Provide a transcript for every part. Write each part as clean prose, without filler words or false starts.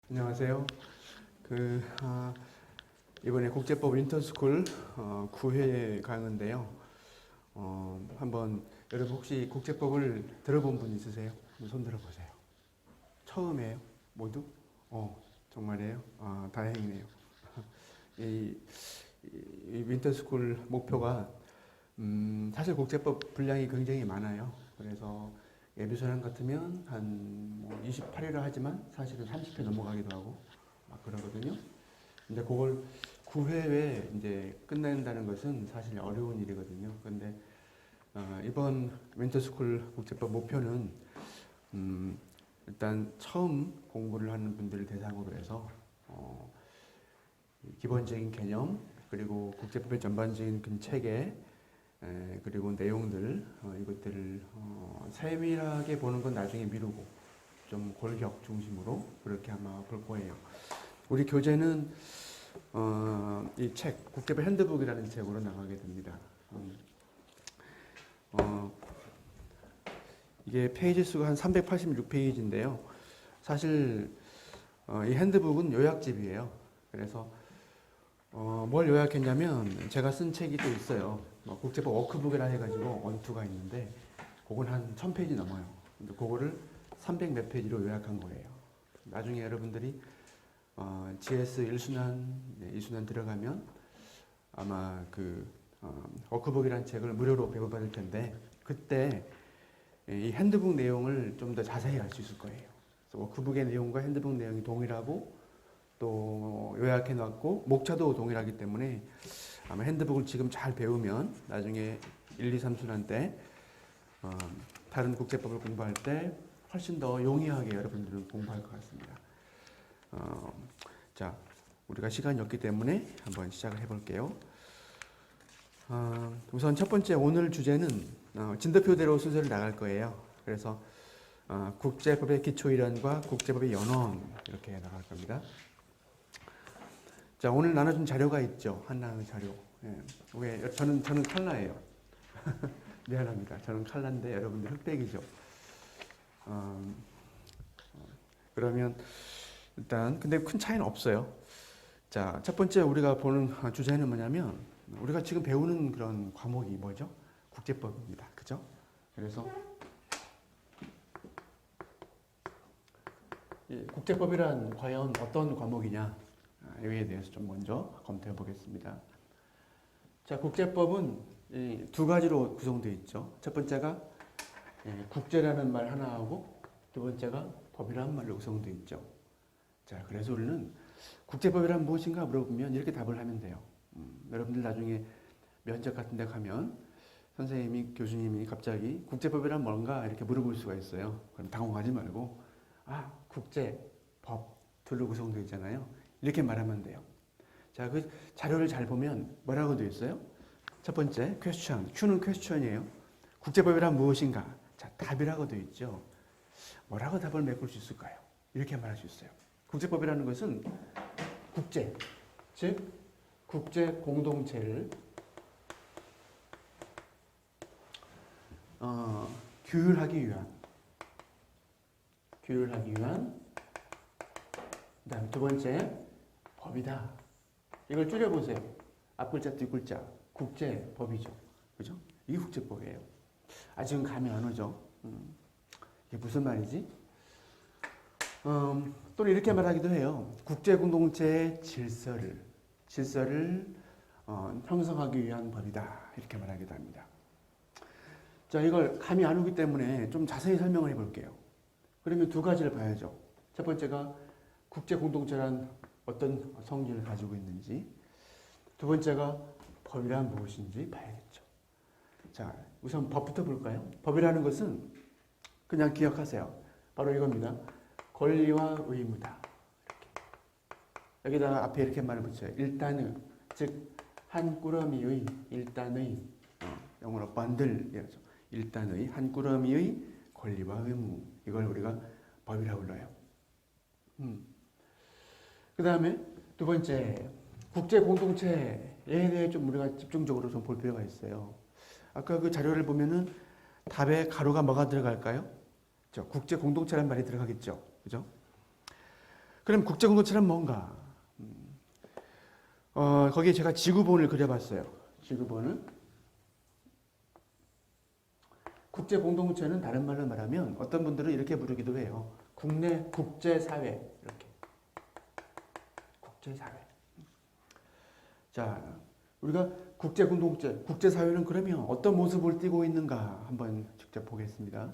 안녕하세요. 그 이번에 국제법 윈터스쿨 9회 강의인데요. 한번 여러분 혹시 국제법을 들어본 분 있으세요? 손 들어보세요. 처음이에요? 모두? 정말이에요? 다행이네요. 이, 이 윈터스쿨 목표가 사실 국제법 분량이 굉장히 많아요. 그래서 예비선행 같으면 한 28회라 하지만 사실은 30회 넘어가기도 하고 막 그러거든요. 근데 그걸 9회에 이제 끝낸다는 것은 사실 어려운 일이거든요. 근데 이번 윈터스쿨 국제법 목표는 일단 처음 공부를 하는 분들을 대상으로 해서 기본적인 개념 그리고 국제법의 전반적인 체계 그리고 내용들 이것들을 세밀하게 보는 건 나중에 미루고 좀 골격 중심으로 그렇게 아마 볼 거예요. 우리 교재는 이 책 국제법 핸드북이라는 책으로 나가게 됩니다. 이게 페이지 수가 한 386페이지인데요. 사실 이 핸드북은 요약집이에요. 그래서 뭘 요약했냐면 제가 쓴 책이 또 있어요. 국제법 워크북이라 해가지고 원투가 있는데 그건 한 1000페이지 넘어요. 근데 그거를 300 몇 페이지로 요약한 거예요. 나중에 여러분들이 GS 1순환, 2순환 들어가면 아마 그 워크북이라는 책을 무료로 배부받을 텐데 그때 이 핸드북 내용을 좀 더 자세히 알 수 있을 거예요. 그래서 워크북의 내용과 핸드북 내용이 동일하고 또 요약해 놨고 목차도 동일하기 때문에 아마 핸드북을 지금 잘 배우면 나중에 1, 2, 3순환 때 다른 국제법을 공부할 때 훨씬 더 용이하게 여러분들은 공부할 것 같습니다. 자, 우리가 시간이 없기 때문에 한번 시작을 해볼게요. 우선 첫 번째 오늘 주제는 진도표대로 순서를 나갈 거예요. 그래서 국제법의 기초이론과 국제법의 연원 이렇게 나갈 겁니다. 자, 오늘 나눠준 자료가 있죠. 한나의 자료. 왜 저는 칼라예요. 미안합니다. 저는 칼라인데 여러분들 흑백이죠. 그러면 일단 근데 큰 차이는 없어요. 자, 첫 번째 우리가 보는 주제는 뭐냐면 우리가 지금 배우는 그런 과목이 뭐죠? 국제법입니다. 그죠? 그래서 국제법이란 과연 어떤 과목이냐? 여기에 대해서 좀 먼저 검토해 보겠습니다. 자, 국제법은 두 가지로 구성되어 있죠. 첫 번째가 국제라는 말 하나하고 두 번째가 법이라는 말로 구성되어 있죠. 자, 그래서 우리는 국제법이란 무엇인가 물어보면 이렇게 답을 하면 돼요. 여러분들 나중에 면접 같은 데 가면 선생님이, 교수님이 갑자기 국제법이란 뭔가 이렇게 물어볼 수가 있어요. 그럼 당황하지 말고 국제, 법 둘로 구성되어 있잖아요. 이렇게 말하면 돼요. 자, 그 자료를 잘 보면 뭐라고 되어 있어요? 첫 번째, question. Q는 question이에요. 국제법이란 무엇인가? 자, 답이라고 되어 있죠. 뭐라고 답을 메꿀 수 있을까요? 이렇게 말할 수 있어요. 국제법이라는 것은 국제, 즉 국제 공동체를 규율하기 위한 그다음 두 번째 법이다. 이걸 줄여보세요. 앞글자 뒷글자 국제법이죠. 그죠? 이게 국제법이에요. 아직은 감이 안 오죠. 이게 무슨 말이지? 또는 이렇게 말하기도 해요. 국제공동체의 질서를 형성하기 위한 법이다. 이렇게 말하기도 합니다. 자, 이걸 감이 안 오기 때문에 좀 자세히 설명을 해볼게요. 그러면 두 가지를 봐야죠. 첫 번째가 국제공동체란 어떤 성질을 가지고 있는지, 두 번째가 법이란 무엇인지 봐야겠죠. 자, 우선 법부터 볼까요? 법이라는 것은 그냥 기억하세요. 바로 이겁니다. 권리와 의무다. 이렇게. 여기다가 앞에 이렇게 말을 붙여요. 일단의, 즉 한 꾸러미의 일단의 영어로 번들이라죠. 일단의 한 꾸러미의 권리와 의무. 이걸 우리가 법이라고 불러요. 그 다음에 두 번째, 국제 공동체에 대해 좀 우리가 집중적으로 좀 볼 필요가 있어요. 아까 그 자료를 보면은 답에 가로가 뭐가 들어갈까요? 국제 공동체란 말이 들어가겠죠. 그죠? 그럼 국제공동체는 뭔가? 거기에 제가 지구본을 그려봤어요. 지구본을. 국제공동체는 다른 말로 말하면 어떤 분들은 이렇게 부르기도 해요. 국내 국제사회. 이렇게. 국제사회. 자, 우리가 국제공동체, 국제사회는 그러면 어떤 모습을 띠고 있는가 한번 직접 보겠습니다.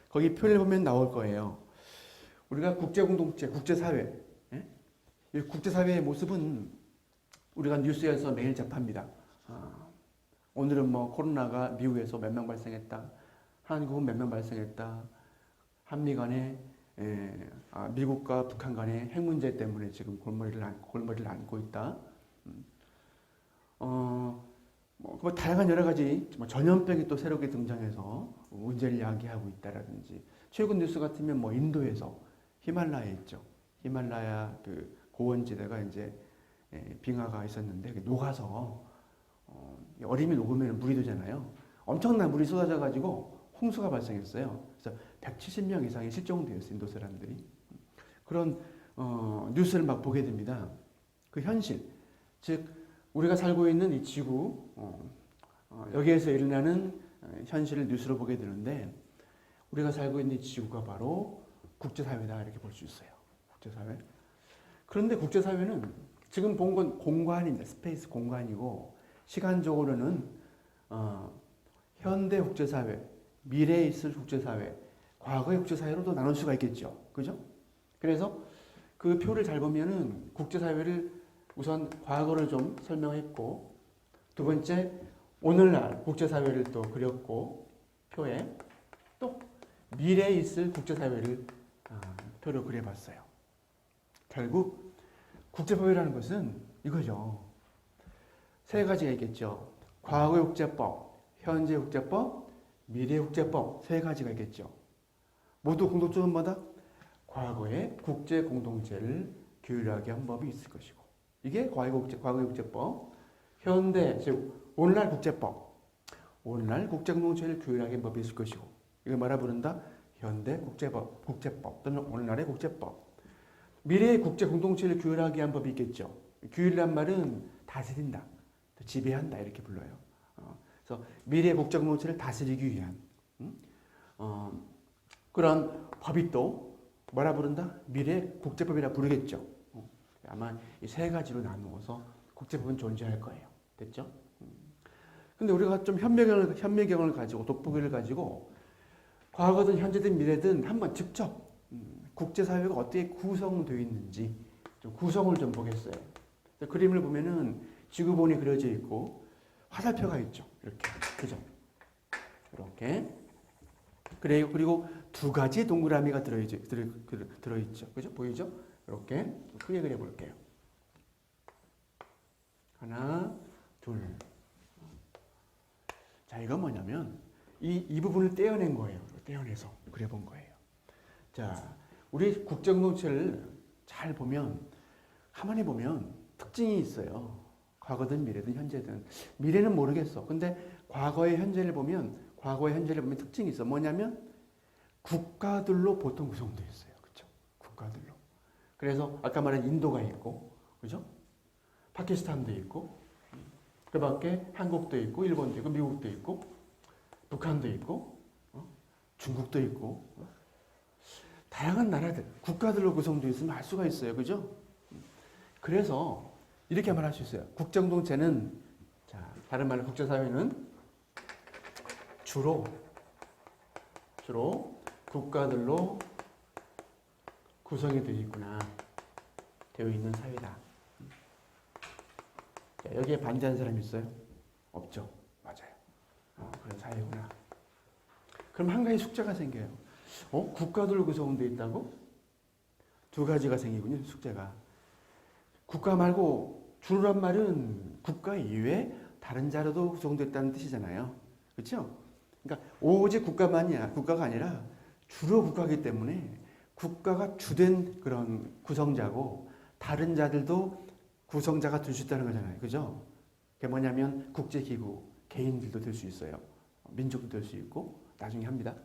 거기 표를 보면 나올 거예요. 우리가 국제공동체, 국제사회. 예? 이 국제사회의 모습은 우리가 뉴스에서 매일 접합니다. 오늘은 뭐 코로나가 미국에서 몇 명 발생했다. 한국은 몇 명 발생했다. 한미 간에 미국과 북한 간의 핵 문제 때문에 지금 골머리를 앓고 있다. 뭐 다양한 여러 가지 전염병이 또 새롭게 등장해서 문제를 야기하고 있다라든지 최근 뉴스 같으면 뭐 인도에서 히말라야에 있죠. 히말라야 그 고원지대가 이제 빙하가 있었는데 녹아서 얼음이 녹으면 물이 되잖아요. 엄청난 물이 쏟아져 가지고 홍수가 발생했어요. 그래서 170명 이상이 실종되었어요. 인도 사람들이. 그런 뉴스를 막 보게 됩니다. 그 현실, 즉 우리가 살고 있는 이 지구, 여기에서 일어나는 현실을 뉴스로 보게 되는데 우리가 살고 있는 이 지구가 바로 국제사회다 이렇게 볼 수 있어요. 국제사회. 그런데 국제사회는 지금 본 건 공간입니다. 스페이스 공간이고 시간적으로는 현대 국제사회, 미래에 있을 국제사회, 과거의 국제사회로도 나눌 수가 있겠죠. 그죠? 그래서 그 표를 잘 보면은 국제사회를 우선 과거를 좀 설명했고 두 번째 오늘날 국제사회를 또 그렸고 표에 또 미래에 있을 국제사회를 표로 그려봤어요. 결국 국제법이라는 것은 이거죠. 세 가지가 있겠죠. 과거의 국제법, 현재 국제법, 미래 국제법 세 가지가 있겠죠. 모두 공통점은 뭐다? 과거의 국제 공동체를 규율하게 한 법이 있을 것이고 이게 과거의 국제법, 현대 즉 오늘날 국제법, 오늘날 국제 공동체를 규율하게 한 법이 있을 것이고 이걸 뭐라 부른다? 현대 국제법 또는 오늘날의 국제법. 미래의 국제 공동체를 규율하게 한 법이 있겠죠. 규율이란 말은 다스린다, 지배한다 이렇게 불러요. 그래서 미래의 국제 공동체를 다스리기 위한 그런 법이 또 뭐라 부른다? 미래 국제법이라 부르겠죠. 아마 이 세 가지로 나누어서 국제법은 존재할 거예요. 됐죠? 근데 우리가 좀 현미경을 가지고 돋보기를 가지고 과거든 현재든 미래든 한번 직접 국제사회가 어떻게 구성되어 있는지 좀 구성을 좀 보겠어요. 그림을 보면은 지구본이 그려져 있고 화살표가 있죠. 이렇게. 그죠? 이렇게. 그리고 두 가지 동그라미가 들어있죠. 그죠? 보이죠? 이렇게 크게 그려볼게요. 하나, 둘. 자, 이건 뭐냐면 이 부분을 떼어낸 거예요. 떼어내서 그려본 거예요. 자, 우리 국제공동체를 잘 보면 가만히 보면 특징이 있어요. 과거든 미래든 현재든. 미래는 모르겠어. 근데 과거의 현재를 보면 특징이 있어. 뭐냐면 국가들로 보통 구성되어 있어요. 그렇죠? 국가들로. 그래서 아까 말한 인도가 있고, 그죠? 파키스탄도 있고, 그 밖에 한국도 있고, 일본도 있고, 미국도 있고, 북한도 있고, 중국도 있고, 다양한 나라들, 국가들로 구성되어 있으면 알 수가 있어요. 그죠? 그래서 이렇게 말할 수 있어요. 국제공동체는, 자, 다른 말로 국제사회는 주로 국가들로 구성이 되어 있는 사회다. 자, 여기에 반대하는 사람이 있어요? 없죠. 맞아요. 그런 사회구나. 그럼 한 가지 숙제가 생겨요. 국가들로 구성되어 있다고? 두 가지가 생기군요. 숙제가. 국가 말고 주로란 말은 국가 이외에 다른 자료도 구성됐다는 뜻이잖아요. 그렇죠? 그러니까 오직 국가가 아니라 주로 국가이기 때문에 국가가 주된 그런 구성자고 다른 자들도 구성자가 될 수 있다는 거잖아요. 그죠? 그게 뭐냐면 국제기구, 개인들도 될 수 있어요. 민족도 될 수 있고 나중에 합니다.